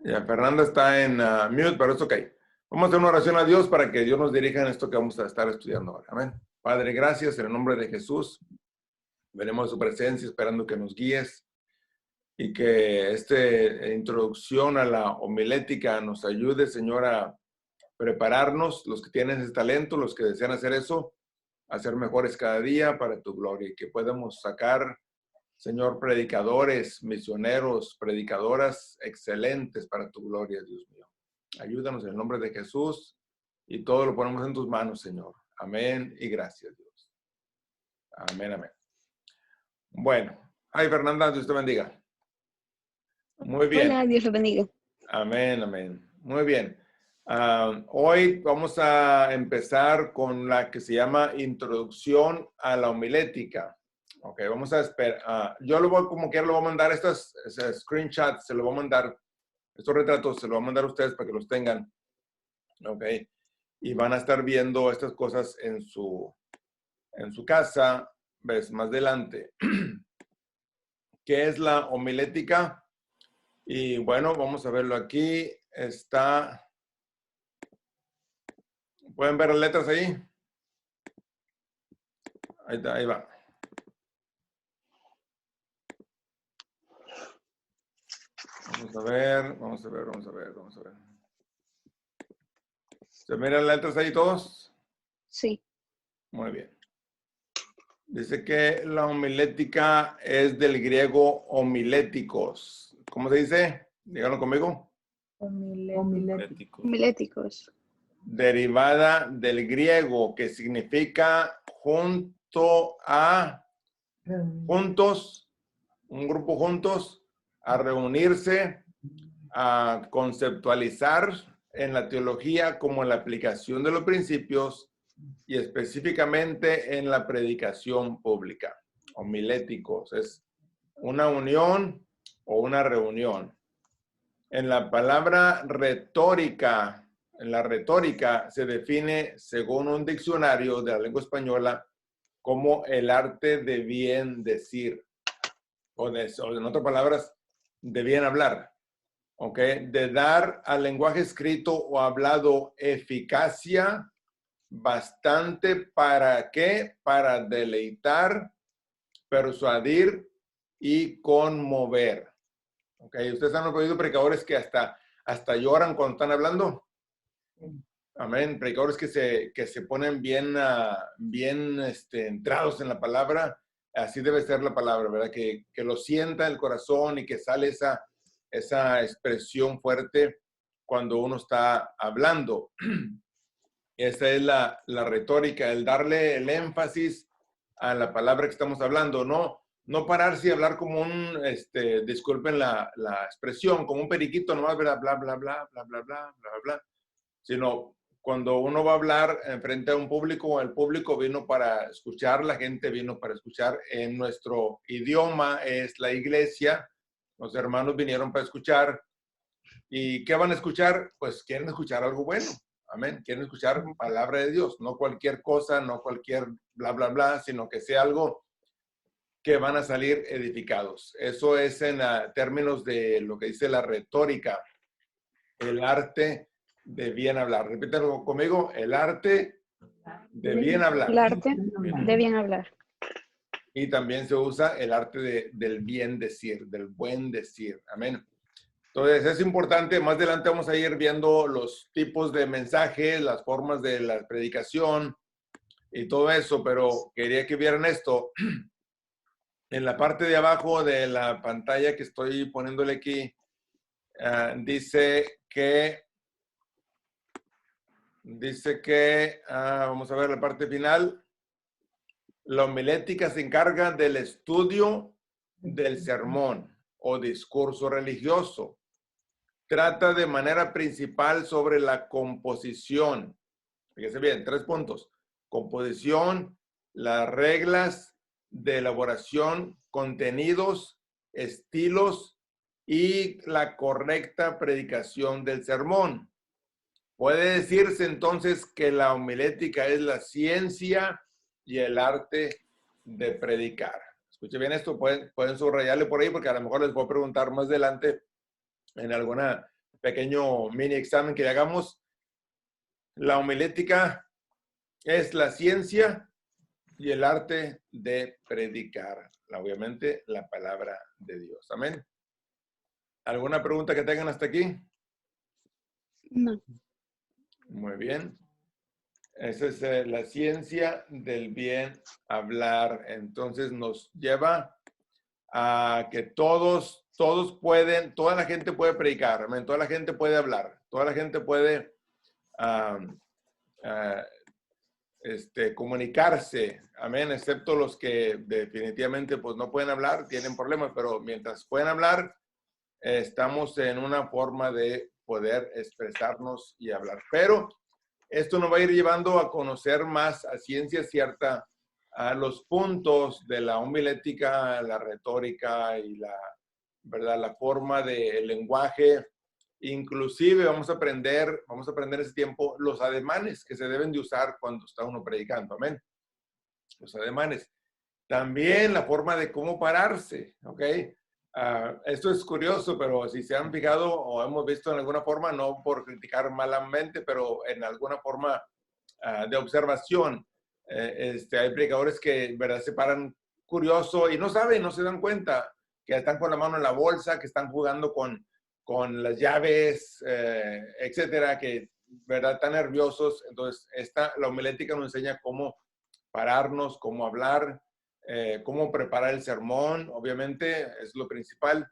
Ya, Fernanda está en mute, pero es ok. Vamos a hacer una oración a Dios para que Dios nos dirija en esto que vamos a estar estudiando ahora. Amén. Padre, gracias en el nombre de Jesús. Venimos a su presencia esperando que nos guíes y que esta introducción a la homilética nos ayude, Señor, a prepararnos, los que tienen ese talento, los que desean hacer eso, a ser mejores cada día para tu gloria y que podamos sacar, Señor, predicadores, misioneros, predicadoras excelentes para tu gloria, Dios mío. Ayúdanos en el nombre de Jesús y todo lo ponemos en tus manos, Señor. Amén y gracias, Dios. Amén, amén. Bueno, ay, Fernanda, Dios te bendiga. Muy bien. Hola, Dios lo bendiga. Amén, amén. Muy bien. Hoy vamos a empezar con la que se llama Introducción a la Homilética. Ok, vamos a esperar. Yo lo voy, como quiera, lo voy a mandar, estos screenshots, se lo voy a mandar, estos retratos, se lo voy a mandar a ustedes para que los tengan. Ok, y van a estar viendo estas cosas en su casa, ves, más adelante. ¿Qué es la homilética? Y bueno, vamos a verlo aquí. Está... ¿Pueden ver las letras ahí? Ahí está, ahí va. Vamos a ver, vamos a ver, vamos a ver, vamos a ver. ¿Se miran las letras ahí todos? Sí. Muy bien. Dice que la homilética es del griego homiléticos. ¿Cómo se dice? Díganlo conmigo. Homiléticos. Derivada del griego, que significa junto a, juntos, un grupo juntos, a reunirse, a conceptualizar en la teología como en la aplicación de los principios y específicamente en la predicación pública. Homiléticos es una unión o una reunión. En la palabra retórica, en la retórica se define, según un diccionario de la lengua española, como el arte de bien decir, o en otras palabras, de bien hablar, ¿ok? De dar al lenguaje escrito o hablado eficacia bastante para ¿qué? Para deleitar, persuadir y conmover. ¿Ok? Ustedes han oído predicadores que hasta lloran cuando están hablando. Amén. Predicadores que se ponen bien, bien entrados en la palabra. Así debe ser la palabra, ¿verdad? Que lo sienta el corazón y que sale esa expresión fuerte cuando uno está hablando. Esa es la retórica, el darle el énfasis a la palabra que estamos hablando, no pararse y hablar como un, disculpen la expresión, como un periquito nomás, ¿verdad? Bla, bla, bla, bla, bla, bla, bla, bla, sino cuando uno va a hablar frente a un público, el público vino para escuchar, la gente vino para escuchar. En nuestro idioma es la iglesia, los hermanos vinieron para escuchar. ¿Y qué van a escuchar? Pues quieren escuchar algo bueno. Amén. Quieren escuchar palabra de Dios, no cualquier cosa, no cualquier bla, bla, bla, sino que sea algo que van a salir edificados. Eso es en términos de lo que dice la retórica, el arte de bien hablar. Repítelo conmigo, el arte de bien hablar. El arte de bien hablar. Y también se usa el arte del bien decir, del buen decir. Amén. Entonces es importante, más adelante vamos a ir viendo los tipos de mensajes, las formas de la predicación y todo eso, pero quería que vieran esto. En la parte de abajo de la pantalla que estoy poniéndole aquí, dice que, vamos a ver la parte final, la homilética se encarga del estudio del sermón o discurso religioso. Trata de manera principal sobre la composición. Fíjese bien, 3 puntos. Composición, las reglas de elaboración, contenidos, estilos y la correcta predicación del sermón. Puede decirse entonces que la homilética es la ciencia y el arte de predicar. Escuche bien esto, pueden subrayarle por ahí porque a lo mejor les voy a preguntar más adelante en alguna pequeño mini examen que hagamos. La homilética es la ciencia y el arte de predicar. Obviamente, la palabra de Dios. Amén. ¿Alguna pregunta que tengan hasta aquí? No. Muy bien. Esa es la ciencia del bien hablar. Entonces nos lleva a que todos pueden, toda la gente puede predicar, amén. Toda la gente puede hablar, toda la gente puede comunicarse, amén, excepto los que definitivamente pues no pueden hablar, tienen problemas, pero mientras pueden hablar, estamos en una forma de poder expresarnos y hablar. Pero esto nos va a ir llevando a conocer más a ciencia cierta a los puntos de la homilética, la retórica y ¿verdad? La forma del lenguaje. Inclusive vamos a aprender ese tiempo los ademanes que se deben de usar cuando está uno predicando. Amén. Los ademanes. También la forma de cómo pararse. ¿Ok? Esto es curioso, pero si se han fijado o hemos visto en alguna forma, no por criticar malamente, pero en alguna forma de observación, hay predicadores que, ¿verdad?, se paran curioso y no saben, no se dan cuenta que están con la mano en la bolsa, que están jugando con las llaves, etcétera, que, ¿verdad?, están nerviosos. Entonces, la homilética nos enseña cómo pararnos, cómo hablar, cómo preparar el sermón, obviamente, es lo principal.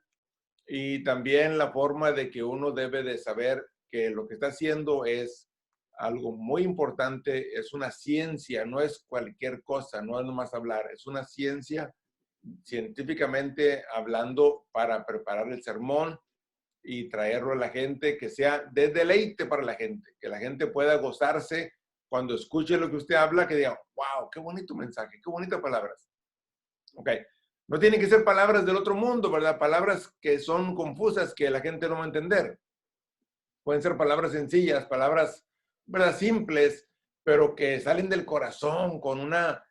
Y también la forma de que uno debe de saber que lo que está haciendo es algo muy importante, es una ciencia, no es cualquier cosa, no es nomás hablar, es una ciencia científicamente hablando para preparar el sermón y traerlo a la gente, que sea de deleite para la gente, que la gente pueda gozarse cuando escuche lo que usted habla, que diga, wow, qué bonito mensaje, qué bonitas palabras. Ok, no tienen que ser palabras del otro mundo, ¿verdad? Palabras que son confusas, que la gente no va a entender. Pueden ser palabras sencillas, palabras, ¿verdad?, simples, pero que salen del corazón con una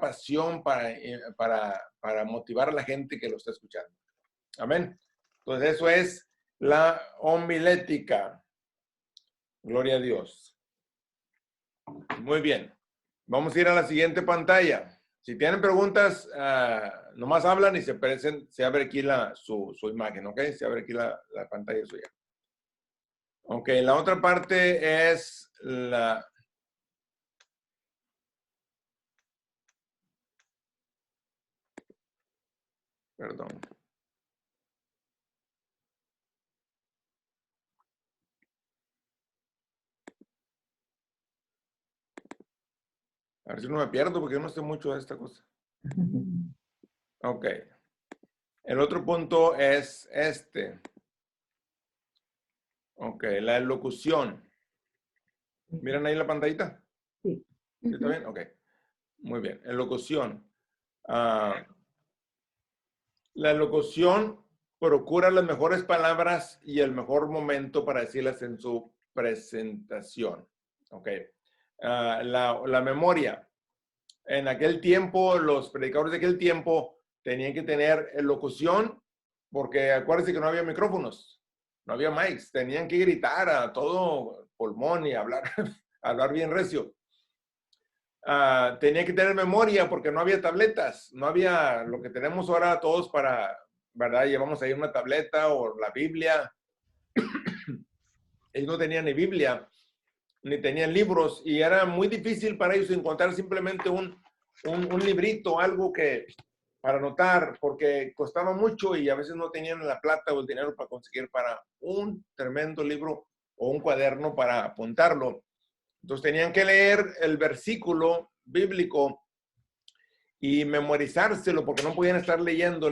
pasión para motivar a la gente que lo está escuchando. Amén. Entonces eso es la homilética. Gloria a Dios. Muy bien. Vamos a ir a la siguiente pantalla. Si tienen preguntas, nomás hablan y se abre aquí su imagen, ¿ok? Se abre aquí la pantalla suya. Ok, la otra parte es perdón. A ver si no me pierdo porque yo no sé mucho de esta cosa. Ok. El otro punto es este. Ok, la elocución. ¿Miran ahí la pantallita? Sí. ¿Sí está bien? Ok. Muy bien. Elocución. La elocución procura las mejores palabras y el mejor momento para decirlas en su presentación. Ok. La memoria. En aquel tiempo, los predicadores de aquel tiempo tenían que tener elocución porque acuérdense que no había micrófonos, no había mics, tenían que gritar a todo pulmón y hablar, hablar bien recio. Tenía que tener memoria porque no había tabletas, no había lo que tenemos ahora todos para, ¿verdad? Llevamos ahí una tableta o la Biblia. Ellos no tenían ni Biblia, ni tenían libros y era muy difícil para ellos encontrar simplemente un librito, algo que para anotar, porque costaba mucho y a veces no tenían la plata o el dinero para conseguir para un tremendo libro o un cuaderno para apuntarlo. Entonces tenían que leer el versículo bíblico y memorizárselo, porque no podían estar leyendo,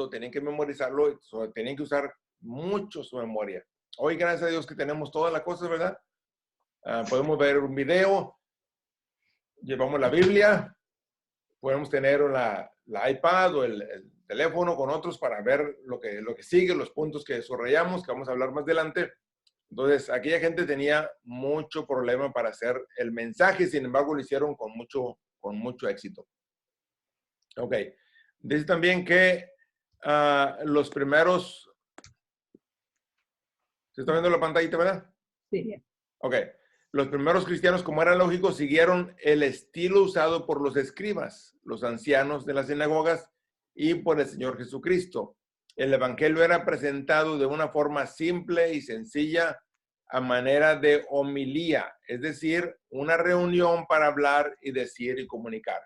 tenían que memorizarlo, tenían que usar mucho su memoria. Hoy, gracias a Dios que tenemos todas las cosas, ¿verdad? Podemos ver un video, llevamos la Biblia, podemos tener la iPad o el teléfono con otros para ver lo que sigue, los puntos que subrayamos, que vamos a hablar más adelante. Entonces, aquella gente tenía mucho problema para hacer el mensaje, sin embargo, lo hicieron con mucho éxito. Ok. Dice también que los primeros ¿Se está viendo la pantallita, verdad? Sí. Ok. Los primeros cristianos, como era lógico, siguieron el estilo usado por los escribas, los ancianos de las sinagogas y por el Señor Jesucristo. El evangelio era presentado de una forma simple y sencilla a manera de homilía, es decir, una reunión para hablar y decir y comunicar.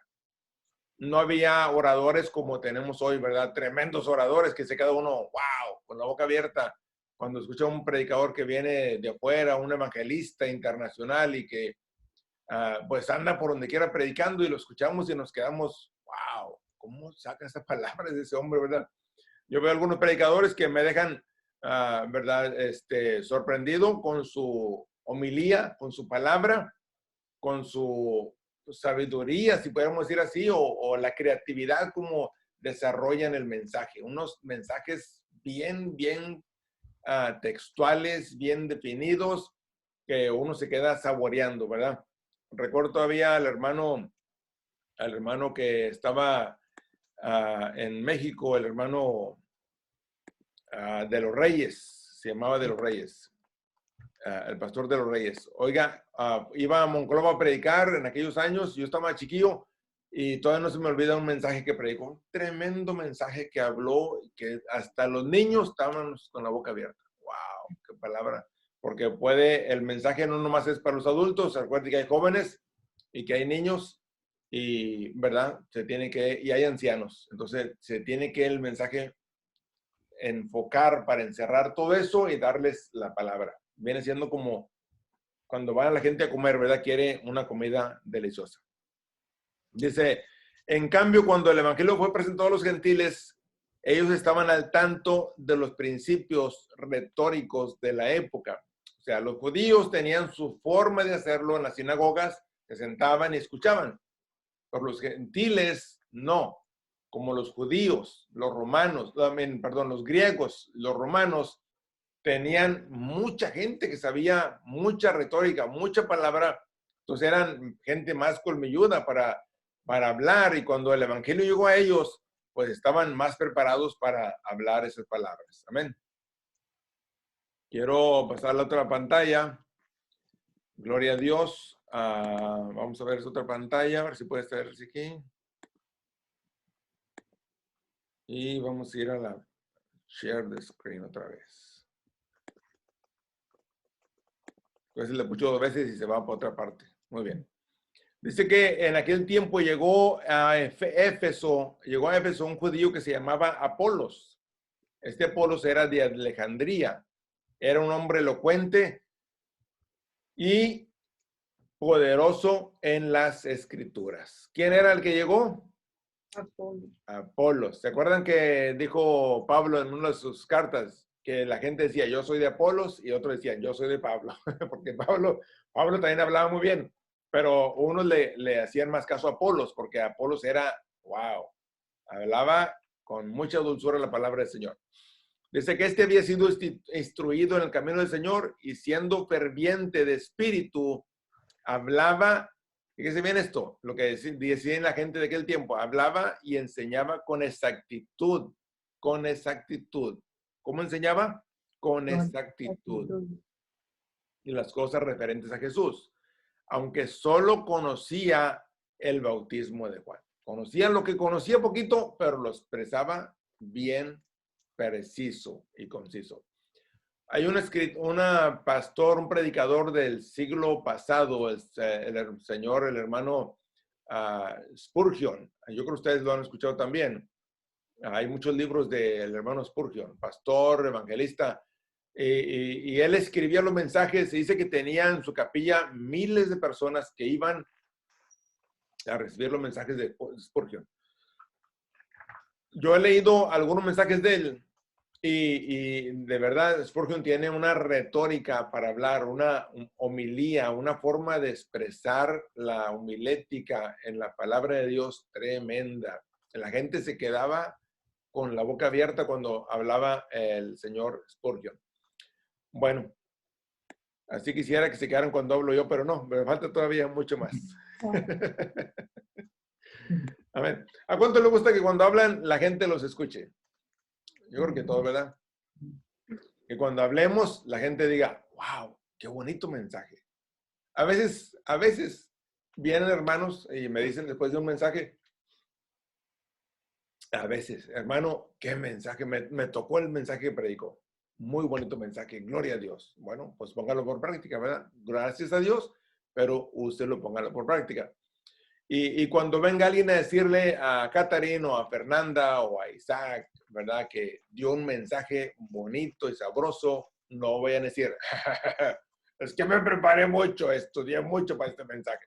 No había oradores como tenemos hoy, ¿verdad? Tremendos oradores que se queda uno, wow, con la boca abierta cuando escucha a un predicador que viene de afuera, un evangelista internacional y que pues anda por donde quiera predicando y lo escuchamos y nos quedamos, wow, ¿cómo saca esas palabras de ese hombre, verdad? Yo veo algunos predicadores que me dejan, ¿verdad? Sorprendido con su homilía, con su palabra, con su sabiduría, si podemos decir así, o la creatividad como desarrollan el mensaje. Unos mensajes bien textuales, bien definidos, que uno se queda saboreando, ¿verdad? Recuerdo todavía al hermano que estaba en México, el hermano de los Reyes, se llamaba de los Reyes, el pastor de los Reyes. Oiga, iba a Monclova a predicar en aquellos años, yo estaba chiquillo y todavía no se me olvida un mensaje que predicó, un tremendo mensaje que habló, que hasta los niños estaban con la boca abierta. ¡Wow! ¡Qué palabra! Porque el mensaje no nomás es para los adultos, recuerden que hay jóvenes y que hay niños y, ¿verdad? Y hay ancianos. Entonces, se tiene que el mensaje enfocar para encerrar todo eso y darles la palabra. Viene siendo como cuando va la gente a comer, ¿verdad? Quiere una comida deliciosa. Dice, en cambio, cuando el evangelio fue presentado a los gentiles, ellos estaban al tanto de los principios retóricos de la época. O sea, los judíos tenían su forma de hacerlo en las sinagogas, se sentaban y escuchaban. Pero los gentiles no, como los judíos, los romanos, perdón, los griegos, los romanos, tenían mucha gente que sabía mucha retórica, mucha palabra, entonces eran gente más colmilluda para hablar y cuando el evangelio llegó a ellos, pues estaban más preparados para hablar esas palabras. Amén. Quiero pasar a la otra pantalla. Gloria a Dios. Vamos a ver esa otra pantalla, a ver si puede estar aquí. Y vamos a ir a la share the screen otra vez. Entonces le pucho 2 veces y se va para otra parte. Muy bien. Dice que en aquel tiempo llegó a Éfeso un judío que se llamaba Apolos. Este Apolos era de Alejandría. Era un hombre elocuente y poderoso en las escrituras. ¿Quién era el que llegó? Apolos. ¿Se acuerdan que dijo Pablo en una de sus cartas que la gente decía yo soy de Apolos y otros decían yo soy de Pablo? Porque Pablo también hablaba muy bien, pero unos le hacían más caso a Apolos porque Apolos era, wow, hablaba con mucha dulzura la palabra del Señor. Dice que este había sido instruido en el camino del Señor y siendo ferviente de espíritu, hablaba. Fíjese bien esto, lo que decían la gente de aquel tiempo, hablaba y enseñaba con exactitud, con exactitud. ¿Cómo enseñaba? Con exactitud. Y las cosas referentes a Jesús, aunque solo conocía el bautismo de Juan. Conocía lo que conocía poquito, pero lo expresaba bien preciso y conciso. Hay un pastor, un predicador del siglo pasado, el hermano Spurgeon. Yo creo que ustedes lo han escuchado también. Hay muchos libros del hermano Spurgeon, pastor, evangelista. Y él escribía los mensajes y dice que tenía en su capilla miles de personas que iban a recibir los mensajes de Spurgeon. Yo he leído algunos mensajes de él. Y de verdad, Spurgeon tiene una retórica para hablar, una homilía, una forma de expresar la homilética en la palabra de Dios tremenda. La gente se quedaba con la boca abierta cuando hablaba el señor Spurgeon. Bueno, así quisiera que se quedaran cuando hablo yo, pero no, me falta todavía mucho más. Amén. ¿A cuánto le gusta que cuando hablan la gente los escuche? Yo creo que todo, ¿verdad? Que cuando hablemos, la gente diga, wow, qué bonito mensaje. A veces vienen hermanos y me dicen después de un mensaje, a veces, hermano, qué mensaje, me tocó el mensaje que predicó. Muy bonito mensaje, gloria a Dios. Bueno, pues póngalo por práctica, ¿verdad? Gracias a Dios, pero usted lo póngalo por práctica. Y cuando venga alguien a decirle a Catarín o a Fernanda o a Isaac, ¿verdad? Que dio un mensaje bonito y sabroso, no vayan a decir, es que me preparé mucho, estudié mucho para este mensaje.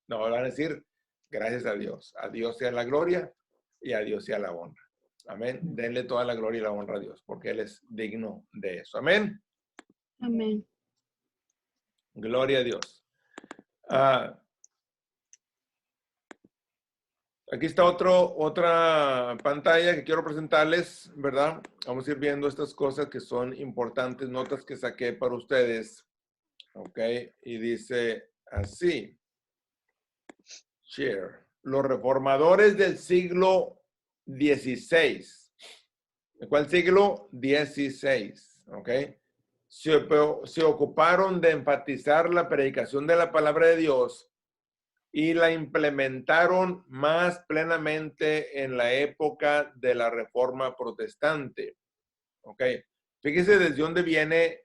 No, van a decir, gracias a Dios sea la gloria y a Dios sea la honra. Amén. Denle toda la gloria y la honra a Dios, porque Él es digno de eso. Amén. Amén. Gloria a Dios. Aquí está otra pantalla que quiero presentarles, ¿verdad? Vamos a ir viendo estas cosas que son importantes, notas que saqué para ustedes. ¿Ok? Y dice así. Share. Los reformadores del siglo XVI. ¿De cuál siglo? XVI. ¿Ok? Se ocuparon de enfatizar la predicación de la palabra de Dios y la implementaron más plenamente en la época de la Reforma Protestante. ¿Ok? Fíjese desde dónde viene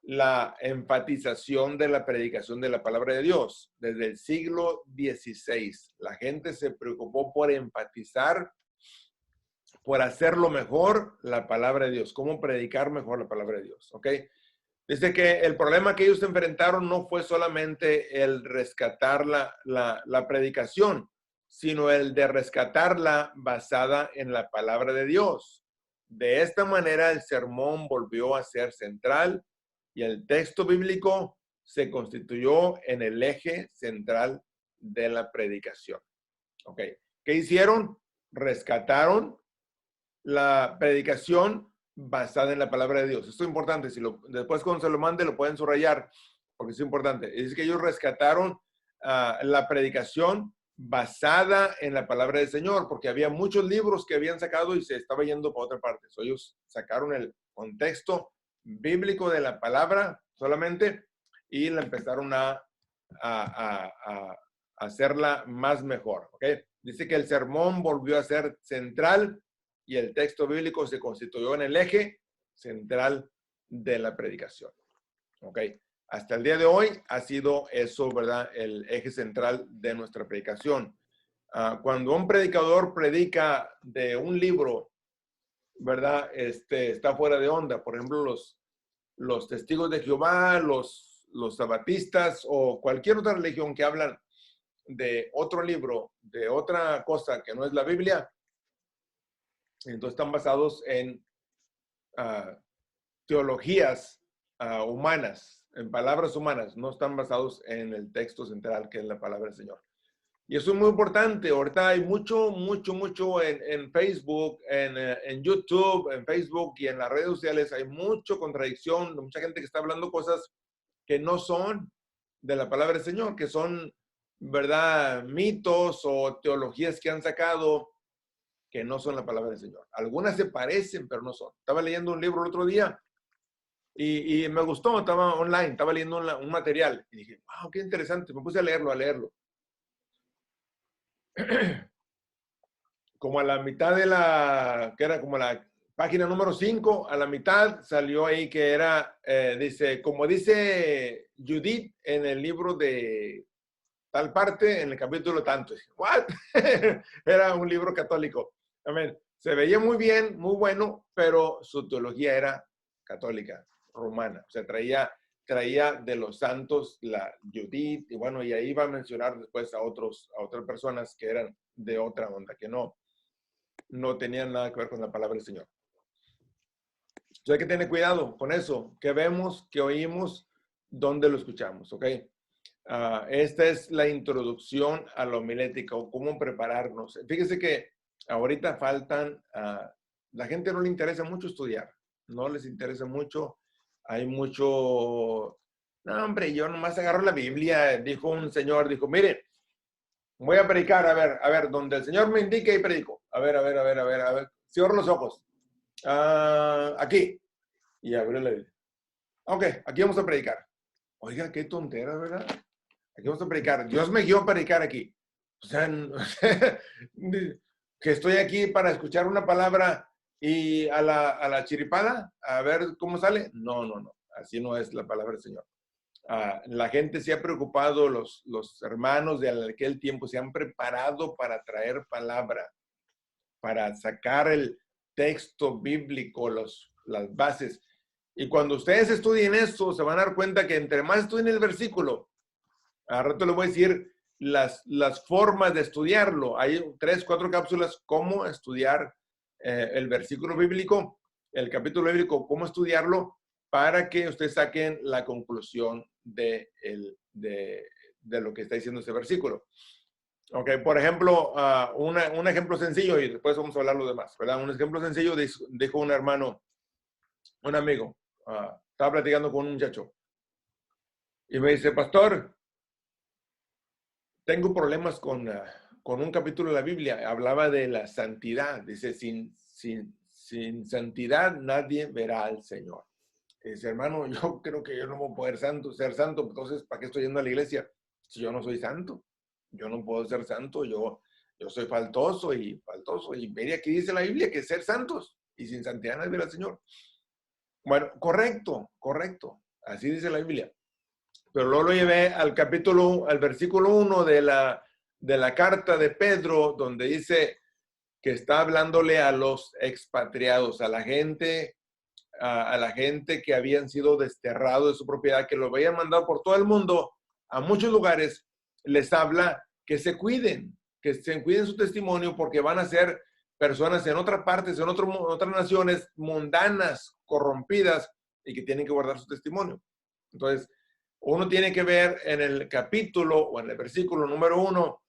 la enfatización de la predicación de la palabra de Dios. Desde el siglo XVI, la gente se preocupó por enfatizar, por hacerlo mejor la palabra de Dios, cómo predicar mejor la palabra de Dios. ¿Ok? Dice que el problema que ellos enfrentaron no fue solamente el rescatar la predicación, sino el de rescatarla basada en la palabra de Dios. De esta manera el sermón volvió a ser central y el texto bíblico se constituyó en el eje central de la predicación. ¿Ok? ¿Qué hicieron? Rescataron la predicación basada en la palabra de Dios. Esto es importante. Después cuando se lo mande lo pueden subrayar porque es importante. Es que ellos rescataron la predicación basada en la palabra del Señor, porque había muchos libros que habían sacado y se estaba yendo para otra parte. Ellos sacaron el contexto bíblico de la palabra solamente y la empezaron a hacerla más mejor. ¿Okay? Dice que el sermón volvió a ser central y el texto bíblico se constituyó en el eje central de la predicación. ¿Ok? Hasta el día de hoy ha sido eso, ¿verdad? El eje central de nuestra predicación. Cuando un predicador predica de un libro, ¿verdad? Está fuera de onda. Por ejemplo, los testigos de Jehová, los sabatistas o cualquier otra religión que hablan de otro libro, de otra cosa que no es la Biblia, entonces están basados en teologías humanas, en palabras humanas, no están basados en el texto central que es la palabra del Señor. Y eso es muy importante. Ahorita hay mucho en Facebook, en YouTube, en Facebook y en las redes sociales. Hay mucha contradicción, mucha gente que está hablando cosas que no son de la palabra del Señor, que son, ¿verdad?, mitos o teologías que han sacado que no son la palabra del Señor. Algunas se parecen, pero no son. Estaba leyendo un libro el otro día y me gustó, estaba online, estaba leyendo un material y dije, wow, qué interesante. Me puse a leerlo. Como a la mitad que era como la página número 5, a la mitad salió ahí que era, dice, como dice Judith en el libro de tal parte, en el capítulo tanto. ¿What? Era un libro católico. Amén. Se veía muy bien, muy bueno, pero su teología era católica, romana. O sea, traía de los santos la Judith, y bueno, y ahí va a mencionar después a otras personas que eran de otra onda, que no tenían nada que ver con la palabra del Señor. Entonces hay que tener cuidado con eso, que vemos, que oímos, dónde lo escuchamos, ¿ok? Esta es la introducción a la homilética o cómo prepararnos. Fíjese que ahorita la gente no le interesa mucho estudiar, no les interesa mucho, hay mucho, no hombre, yo nomás agarro la Biblia, dijo un señor, dijo, mire, voy a predicar, a ver, donde el Señor me indique y predico. A ver, cierro los ojos. Aquí. y abrió la Biblia. Ok, aquí vamos a predicar. Oiga, qué tontera, ¿verdad? Aquí vamos a predicar. Dios me guió a predicar aquí. O sea, que estoy aquí para escuchar una palabra y a la chiripada, a ver cómo sale. No, no, no. Así no es la palabra del Señor. La gente se ha preocupado, los hermanos de aquel tiempo se han preparado para traer palabra, para sacar el texto bíblico, las bases. Y cuando ustedes estudien esto, se van a dar cuenta que entre más estudien el versículo, a rato les voy a decir las formas de estudiarlo. Hay 3, 4 cápsulas, cómo estudiar el versículo bíblico, el capítulo bíblico, cómo estudiarlo, para que ustedes saquen la conclusión de lo que está diciendo ese versículo. Ok, por ejemplo, un ejemplo sencillo, y después vamos a hablar lo demás, ¿verdad? Un ejemplo sencillo, dijo un hermano, un amigo, estaba platicando con un muchacho, y me dice, pastor, tengo problemas con un capítulo de la Biblia, hablaba de la santidad, dice, sin santidad nadie verá al Señor. Dice, hermano, yo creo que yo no voy a poder ser santo, entonces, ¿para qué estoy yendo a la iglesia? Si yo no soy santo, yo no puedo ser santo, yo soy faltoso, y mire, aquí dice la Biblia que ser santos, y sin santidad nadie verá al Señor. Bueno, correcto, así dice la Biblia. Pero luego lo llevé al versículo 1 de la carta de Pedro, donde dice que está hablándole a los expatriados, a la gente que habían sido desterrados de su propiedad, que lo habían mandado por todo el mundo, a muchos lugares, les habla que se cuiden su testimonio, porque van a ser personas en otras partes, en otras naciones mundanas, corrompidas, y que tienen que guardar su testimonio. Entonces, uno tiene que ver en el capítulo o en el versículo número 1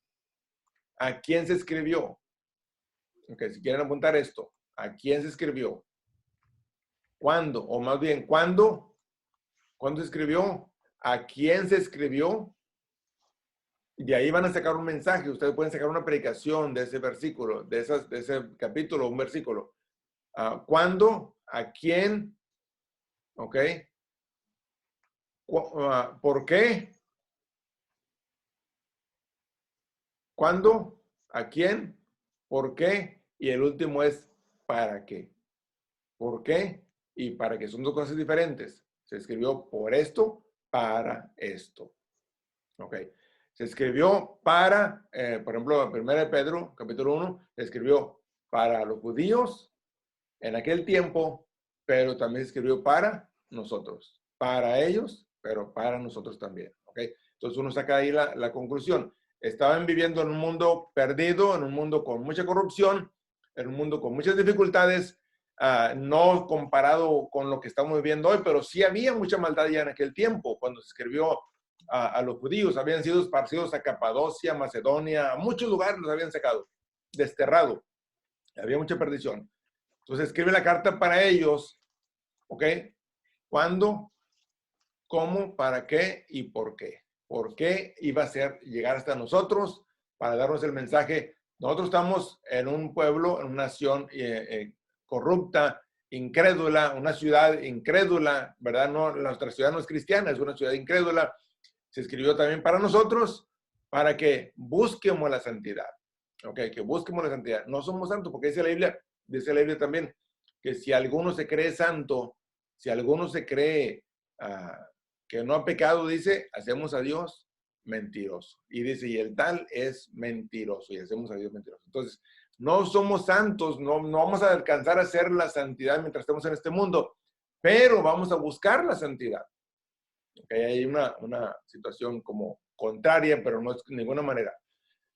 a quién se escribió. Ok, si quieren apuntar esto, ¿a quién se escribió? ¿Cuándo? O más bien, ¿cuándo se escribió? ¿A quién se escribió? Y de ahí van a sacar un mensaje. Ustedes pueden sacar una predicación de ese versículo, de ese capítulo, un versículo. ¿Cuándo? ¿A quién? ¿Ok? ¿Por qué? ¿Cuándo? ¿A quién? ¿Por qué? Y el último es ¿para qué? ¿Por qué? Y para qué. Son dos cosas diferentes. Se escribió por esto, para esto. ¿Ok? Se escribió para, por ejemplo, 1 de Pedro, capítulo 1, se escribió para los judíos en aquel tiempo, pero también se escribió para nosotros. Para ellos, pero para nosotros también. ¿Ok? Entonces uno saca ahí la conclusión. Estaban viviendo en un mundo perdido, en un mundo con mucha corrupción, en un mundo con muchas dificultades, no comparado con lo que estamos viviendo hoy, pero sí había mucha maldad ya en aquel tiempo, cuando se escribió a los judíos. Habían sido esparcidos a Capadocia, Macedonia, a muchos lugares los habían sacado, desterrado. Había mucha perdición. Entonces escribe la carta para ellos, ¿ok? ¿Cuándo? ¿Cómo? ¿Para qué? ¿Y por qué? ¿Por qué iba a ser llegar hasta nosotros para darnos el mensaje? Nosotros estamos en un pueblo, en una nación corrupta, incrédula, una ciudad incrédula, ¿verdad? No, nuestra ciudad no es cristiana, es una ciudad incrédula. Se escribió también para nosotros, para que busquemos la santidad. ¿Ok? Que busquemos la santidad. No somos santos, porque dice la Biblia también, que si alguno se cree santo, si alguno se cree que no ha pecado, dice, hacemos a Dios mentiroso. Y dice, y el tal es mentiroso, y hacemos a Dios mentiroso. Entonces, no somos santos, no vamos a alcanzar a hacer la santidad mientras estemos en este mundo, pero vamos a buscar la santidad. Okay, hay una situación como contraria, pero no es de ninguna manera.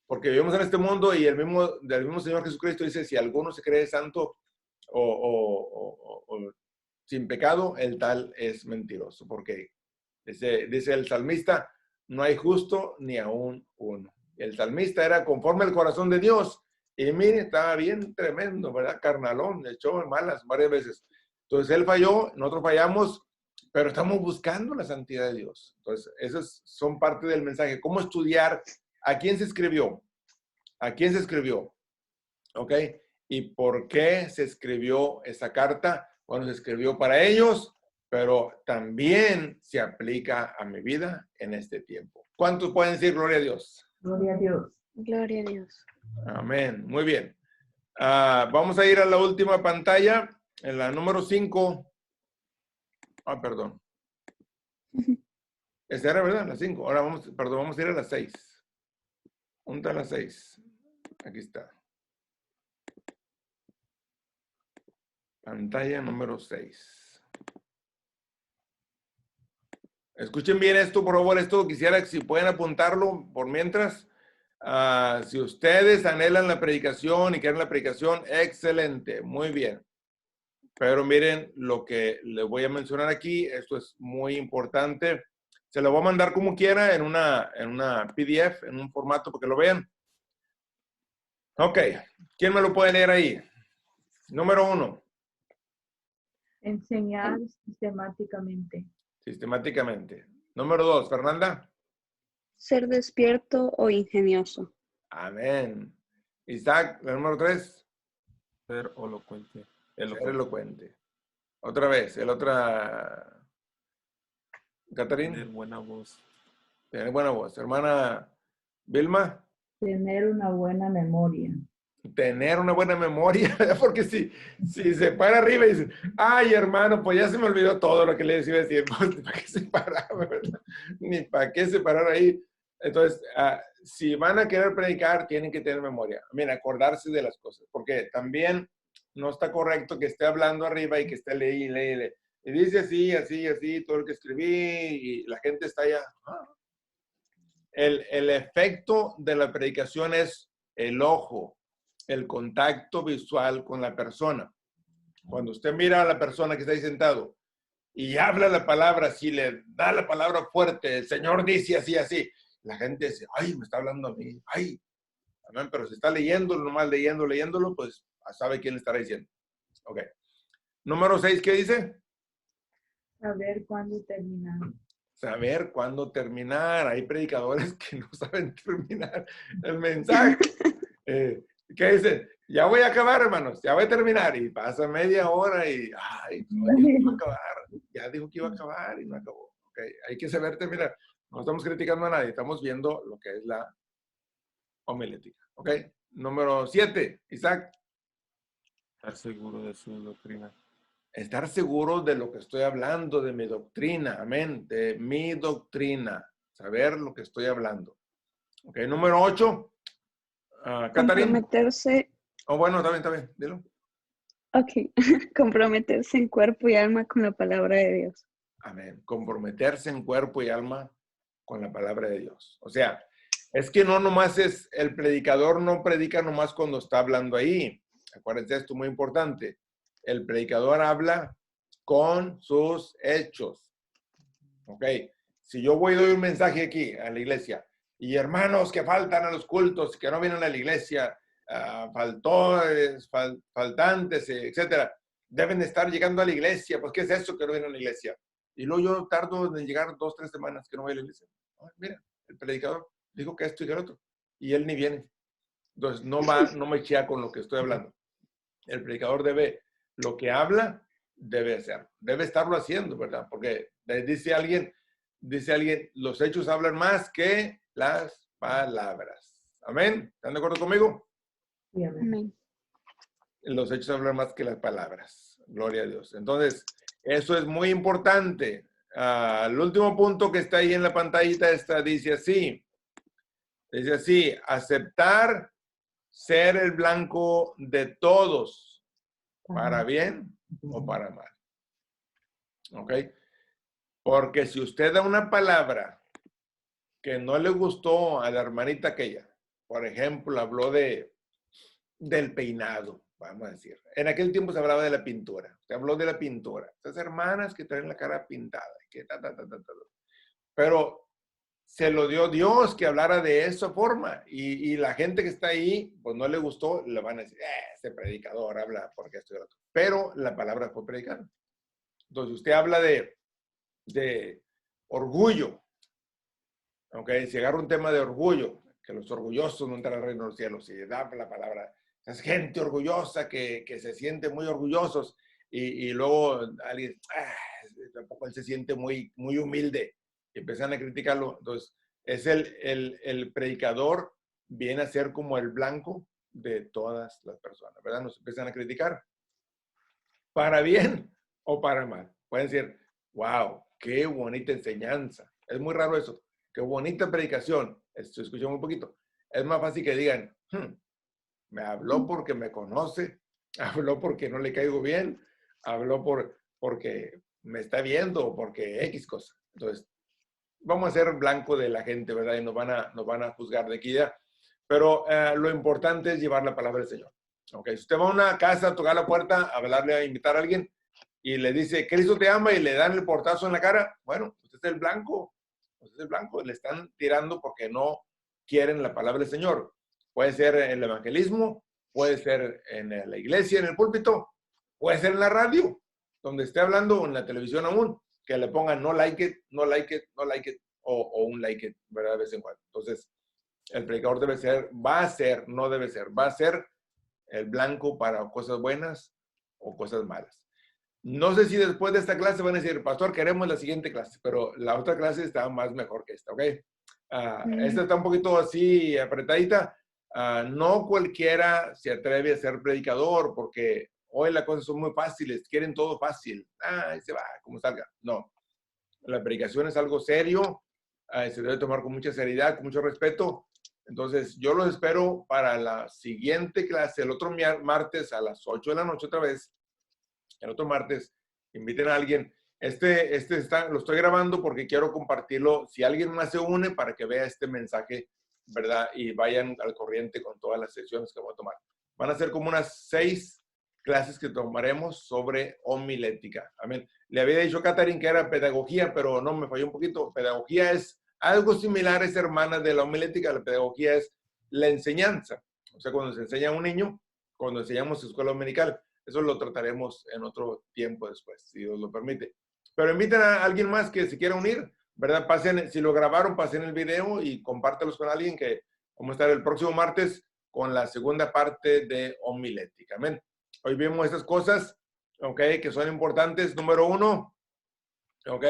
Porque vivimos en este mundo y del mismo Señor Jesucristo dice, si alguno se cree santo o sin pecado, el tal es mentiroso. Porque dice el salmista, no hay justo ni aún uno. El salmista era conforme al corazón de Dios. Y mire, estaba bien tremendo, ¿verdad? Carnalón, echó malas varias veces. Entonces él falló, nosotros fallamos, pero estamos buscando la santidad de Dios. Entonces, esos son parte del mensaje. ¿Cómo estudiar? ¿A quién se escribió? ¿A quién se escribió? ¿Ok? ¿Y por qué se escribió esa carta? cuando se escribió para ellos, pero también se aplica a mi vida en este tiempo. ¿Cuántos pueden decir gloria a Dios? Gloria a Dios. Gloria a Dios. Amén. Muy bien. Vamos a ir a la última pantalla, en la número 5. Perdón. Esta era, ¿verdad? La 5. Ahora vamos a ir a la 6. ¿Dónde está la 6? Aquí está. Pantalla número 6. Escuchen bien esto, por favor. Esto quisiera, si pueden apuntarlo por mientras. Si ustedes anhelan la predicación y quieren la predicación, excelente, muy bien. Pero miren lo que les voy a mencionar aquí. Esto es muy importante. Se lo voy a mandar como quiera en una PDF, en un formato para que lo vean. Ok, ¿quién me lo puede leer ahí? Número 1. Enseñar sistemáticamente. Sistemáticamente. Número 2, Fernanda. Ser despierto o ingenioso. Amén. Isaac, el número 3. Ser elocuente. Ser elocuente. Otra vez, el otra. Catarina. Tener buena voz. Tener buena voz. Hermana Vilma. Tener una buena memoria. Tener una buena memoria, porque si se para arriba y dice, ay hermano, pues ya se me olvidó todo lo que les iba a decir, pues ¿para qué se parar, verdad? Ni para qué se parar ahí. Entonces, si van a querer predicar, tienen que tener memoria. Mira, acordarse de las cosas, porque también no está correcto que esté hablando arriba y que esté leyendo. Y dice así, así, así, todo lo que escribí, y la gente está allá. El efecto de la predicación es el ojo, el contacto visual con la persona. Cuando usted mira a la persona que está ahí sentado y habla la palabra, si le da la palabra fuerte, el Señor dice así, así, la gente dice, ay, me está hablando a mí, ay, amén, pero si está leyéndolo, nomás leyéndolo, pues sabe quién le estará diciendo. Ok. Número 6, ¿qué dice? Saber cuándo terminar. Saber cuándo terminar. Hay predicadores que no saben terminar el mensaje. ¿Qué dicen? Ya voy a acabar, hermanos, ya voy a terminar. Y pasa media hora y, ay, no, ya iba a acabar. Ya dijo que iba a acabar y no acabó. Okay. Hay que saber terminar. No estamos criticando a nadie, estamos viendo lo que es la homilética. ¿Ok? Número 7, Isaac. Estar seguro de su doctrina. Estar seguro de lo que estoy hablando, de mi doctrina, amén, de mi doctrina. Saber lo que estoy hablando. Ok, número 8. Catarina. Comprometerse. Bueno, está bien, dilo. Ok. Comprometerse en cuerpo y alma con la palabra de Dios. Amén. Comprometerse en cuerpo y alma con la palabra de Dios. O sea, es que no nomás es, el predicador no predica nomás cuando está hablando ahí. Acuérdense esto, muy importante. El predicador habla con sus hechos. Ok. Si yo voy y doy un mensaje aquí a la iglesia, y hermanos que faltan a los cultos, que no vienen a la iglesia, faltantes, etcétera, deben estar llegando a la iglesia. Pues, ¿qué es eso que no vienen a la iglesia? Y luego yo tardo en llegar 2, 3 semanas que no voy a la iglesia. Mira, el predicador dijo que esto y que el otro, y él ni viene. Entonces, no me chea con lo que estoy hablando. El predicador lo que habla, debe hacer. Debe estarlo haciendo, ¿verdad? Porque dice alguien, los hechos hablan más que las palabras. Amén. ¿Están de acuerdo conmigo? Sí, amén. Amén. Los hechos hablan más que las palabras. Gloria a Dios. Entonces, eso es muy importante. El último punto que está ahí en la pantallita dice así. Dice así, aceptar ser el blanco de todos, para bien o para mal. ¿Ok? Porque si usted da una palabra que no le gustó a la hermanita aquella, por ejemplo, habló del peinado, vamos a decir. En aquel tiempo se hablaba de la pintura. Se habló de la pintura. Esas hermanas que traen la cara pintada. Que Pero se lo dio Dios que hablara de esa forma. Y la gente que está ahí, pues no le gustó, le van a decir, ese predicador habla porque esto y lo otro. Pero la palabra fue predicada. Entonces, usted habla de orgullo. ¿Okay? Si agarra un tema de orgullo, que los orgullosos no entran al reino de los cielos, y da la palabra, es gente orgullosa que se siente muy orgullosos. y luego alguien, tampoco él se siente muy, muy humilde, y empiezan a criticarlo. Entonces, es el predicador viene a ser como el blanco de todas las personas, ¿verdad? Nos empiezan a criticar, para bien o para mal. Pueden decir, wow, qué bonita enseñanza. Es muy raro eso. Qué bonita predicación. Esto escuché un poquito. Es más fácil que digan, me habló porque me conoce, habló porque no le caigo bien, habló porque me está viendo o porque X cosa. Entonces, vamos a ser blanco de la gente, ¿verdad? Y nos van a juzgar de aquí ya. Pero lo importante es llevar la palabra del Señor. Okay. Si usted va a una casa, a tocar la puerta, a hablarle, a invitar a alguien y le dice, Cristo te ama, y le dan el portazo en la cara, bueno, usted es el blanco. Usted es el blanco. Le están tirando porque no quieren la palabra del Señor. Puede ser en el evangelismo, puede ser en la iglesia, en el púlpito, puede ser en la radio, donde esté hablando, o en la televisión aún, que le pongan no like it, no like it, no like it, o un like it, ¿verdad? De vez en cuando. Entonces, el predicador debe ser, va a ser, no debe ser, va a ser el blanco para cosas buenas o cosas malas. No sé si después de esta clase van a decir, pastor, queremos la siguiente clase, pero la otra clase está más mejor que esta, ¿ok? Esta está un poquito así apretadita. No cualquiera se atreve a ser predicador porque hoy las cosas son muy fáciles, quieren todo fácil. Ahí se va, como salga. No, la predicación es algo serio, se debe tomar con mucha seriedad, con mucho respeto. Entonces, yo los espero para la siguiente clase, el otro martes a las 8 de la noche otra vez. El otro martes, inviten a alguien. Lo estoy grabando porque quiero compartirlo. Si alguien más se une para que vea este mensaje, ¿verdad? Y vayan al corriente con todas las sesiones que voy a tomar. Van a ser como unas 6 clases que tomaremos sobre homilética. Amén. Le había dicho a Catherine que era pedagogía, pero no, me falló un poquito. Pedagogía es algo similar, es hermana de la homilética. La pedagogía es la enseñanza. O sea, cuando se enseña a un niño, cuando enseñamos escuela dominical. Eso lo trataremos en otro tiempo después, si Dios lo permite. Pero inviten a alguien más que se quiera unir, ¿verdad? Pasen, si lo grabaron, pasen el video y compártelos con alguien, que vamos a estar el próximo martes con la segunda parte de homilética. Amén. Hoy vimos estas cosas, ¿ok? Que son importantes. Número 1, ¿ok?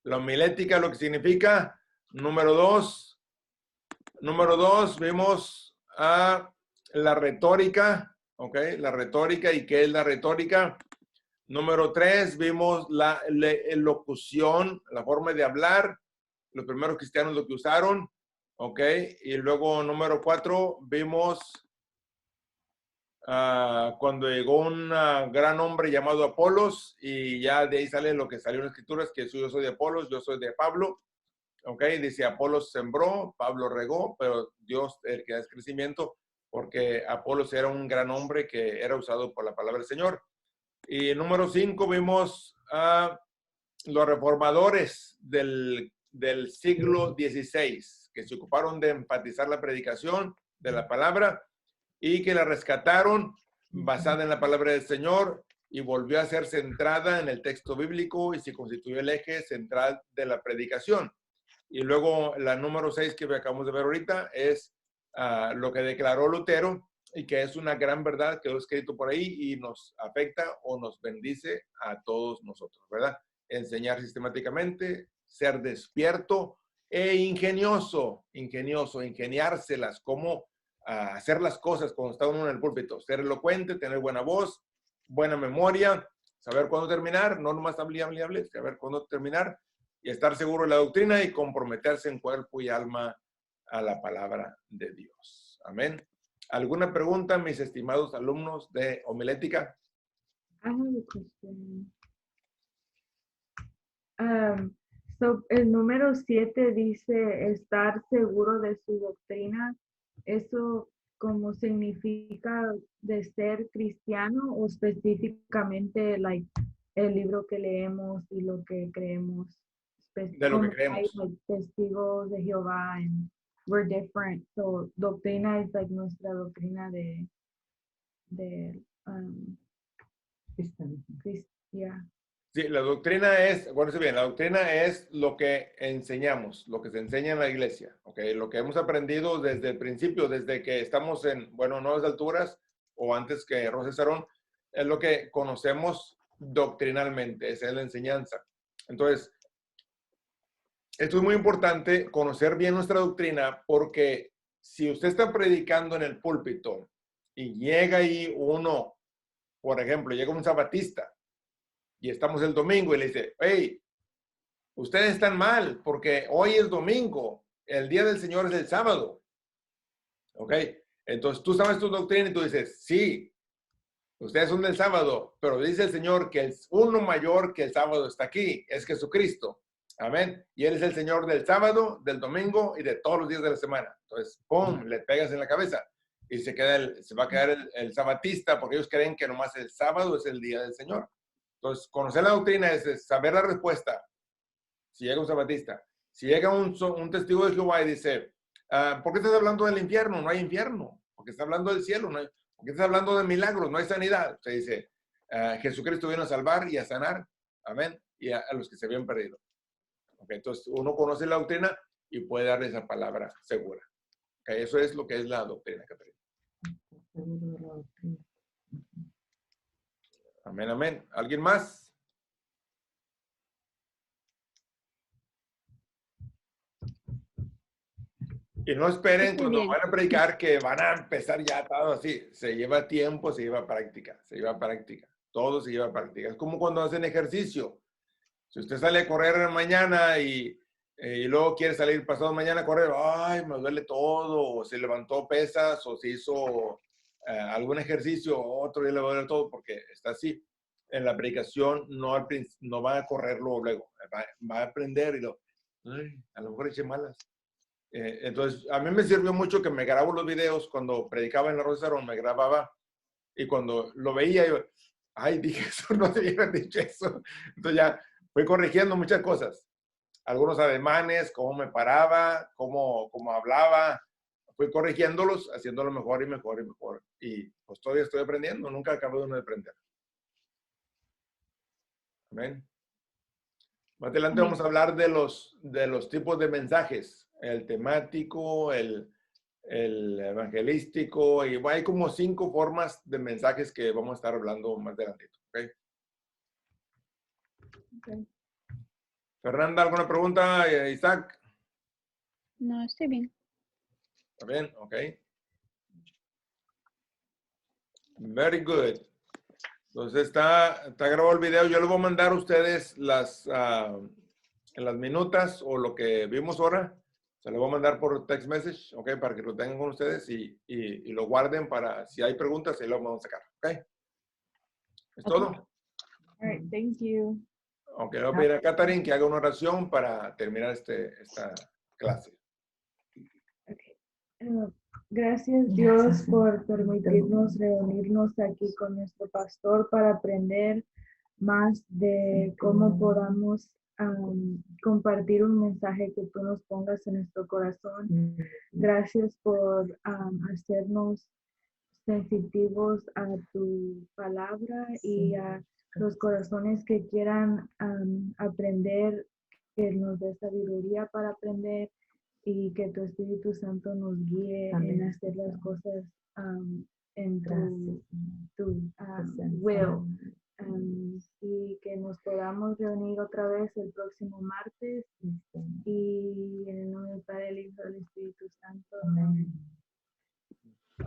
La homilética, lo que significa. Número 2, vimos la retórica. ¿Ok? La retórica. ¿Y qué es la retórica? Número 3, vimos la locución, la forma de hablar. Los primeros cristianos lo que usaron. ¿Ok? Y luego, número 4, vimos cuando llegó un gran hombre llamado Apolos, y ya de ahí sale lo que salió en las Escrituras, que yo soy de Apolos, yo soy de Pablo. ¿Ok? Dice, Apolos sembró, Pablo regó, pero Dios el que da crecimiento, porque Apolos era un gran hombre que era usado por la palabra del Señor. Y número 5 vimos a los reformadores del siglo XVI, que se ocuparon de enfatizar la predicación de la palabra y que la rescataron basada en la palabra del Señor y volvió a ser centrada en el texto bíblico y se constituyó el eje central de la predicación. Y luego la número 6 que acabamos de ver ahorita es lo que declaró Lutero, y que es una gran verdad, quedó escrito por ahí y nos afecta o nos bendice a todos nosotros, ¿verdad? Enseñar sistemáticamente, ser despierto e ingenioso, ingeniárselas, cómo hacer las cosas cuando está uno en el púlpito, ser elocuente, tener buena voz, buena memoria, saber cuándo terminar, no nomás hable, saber cuándo terminar, y estar seguro de la doctrina y comprometerse en cuerpo y alma a la palabra de Dios. Amén. ¿Alguna pregunta, mis estimados alumnos de homilética? I have a question. So, el número 7 dice estar seguro de su doctrina. ¿Eso como significa de ser cristiano o específicamente like, el libro que leemos y lo que creemos? De lo que creemos. Hay like, testigos de Jehová and we're different. So, doctrina es like nuestra doctrina de yeah. Sí, la doctrina es, acuérdense bien, la doctrina es lo que enseñamos, lo que se enseña en la iglesia, ¿ok? Lo que hemos aprendido desde el principio, desde que estamos en, bueno, nuevas alturas o antes que Rosa Sarón, es lo que conocemos doctrinalmente. Esa es la enseñanza. Entonces, esto es muy importante, conocer bien nuestra doctrina, porque si usted está predicando en el púlpito y llega ahí uno, por ejemplo, llega un sabatista y estamos el domingo y le dice, hey, ustedes están mal porque hoy es domingo, el día del Señor es el sábado. ¿Ok? Entonces tú sabes tu doctrina y tú dices, sí, ustedes son del sábado, pero dice el Señor que el uno mayor que el sábado está aquí, es Jesucristo. Amén. Y Él es el Señor del sábado, del domingo y de todos los días de la semana. Entonces, ¡pum!, le pegas en la cabeza. Y se va a quedar el sabatista porque ellos creen que nomás el sábado es el día del Señor. Entonces, conocer la doctrina es saber la respuesta. Si llega un sabatista, si llega un testigo de Jehová y dice, ¿por qué estás hablando del infierno? No hay infierno. ¿Por qué estás hablando del cielo? No hay, ¿por qué estás hablando de milagros? No hay sanidad. Se dice, Jesucristo vino a salvar y a sanar. Amén. Y a los que se habían perdido. Okay, entonces, uno conoce la doctrina y puede darle esa palabra segura. Okay, eso es lo que es la doctrina, Catarina. Amén, amén. ¿Alguien más? Y no esperen cuando van a predicar que van a empezar ya todo así. Se lleva tiempo, se lleva práctica, se lleva práctica. Todo se lleva práctica. Es como cuando hacen ejercicio. Si usted sale a correr mañana y luego quiere salir pasado mañana a correr, ay, me duele todo, o se levantó pesas, o se hizo algún ejercicio, otro día le va a doler todo, porque está así. En la predicación no va a correrlo luego, va a aprender y a lo mejor eche malas. Entonces, a mí me sirvió mucho que me grabo los videos cuando predicaba en la Rosa de Sarón, me grababa y cuando lo veía yo, ay, dije eso, no debía haber dicho eso. Entonces ya fui corrigiendo muchas cosas. Algunos ademanes, cómo me paraba, cómo hablaba. Fui corrigiéndolos, haciéndolo mejor y mejor y mejor. Y pues todavía estoy aprendiendo, nunca acabo de aprender. Amén. Más adelante vamos a hablar de los tipos de mensajes. El temático, el evangelístico, y hay como 5 formas de mensajes que vamos a estar hablando más adelante. ¿Okay? Okay. Fernanda, ¿alguna pregunta? Isaac. No, estoy bien. ¿Está bien? Ok. Very good. Entonces está grabado el video. Yo le voy a mandar a ustedes en las minutas o lo que vimos ahora. Se lo voy a mandar por text message, ok, para que lo tengan con ustedes y lo guarden para si hay preguntas, ahí lo vamos a sacar, ok. ¿Es todo? All right, thank you. Ok, le voy a pedir a Catherine que haga una oración para terminar esta clase. Okay. Gracias Dios por permitirnos reunirnos aquí con nuestro pastor para aprender más de cómo podamos compartir un mensaje que tú nos pongas en nuestro corazón. Gracias por hacernos sensitivos a tu palabra y a los corazones que quieran aprender, que nos dé sabiduría para aprender y que tu Espíritu Santo nos guíe en hacer las cosas en tu will. Y que nos podamos reunir otra vez el próximo martes y en el nombre del Padre, del Hijo y del Espíritu Santo. Amén.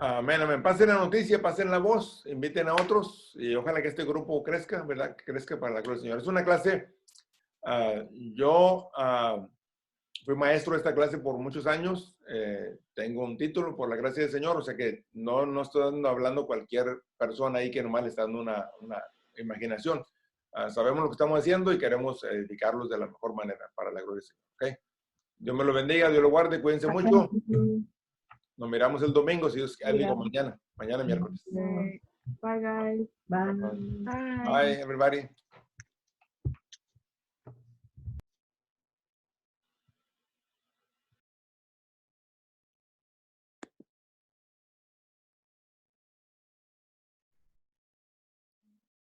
Amén, amén. Pasen la noticia, pasen la voz, inviten a otros y ojalá que este grupo crezca, ¿verdad? Que crezca para la gloria del Señor. Es una clase, yo fui maestro de esta clase por muchos años, tengo un título por la gracia del Señor, o sea que no estoy hablando cualquier persona ahí que nomás le está dando una imaginación. Sabemos lo que estamos haciendo y queremos edificarlos de la mejor manera para la gloria del Señor. ¿Okay? Dios me lo bendiga, Dios lo guarde, cuídense mucho. Nos miramos el domingo, si Dios digo mañana miércoles. Bye guys. Bye. Bye everybody.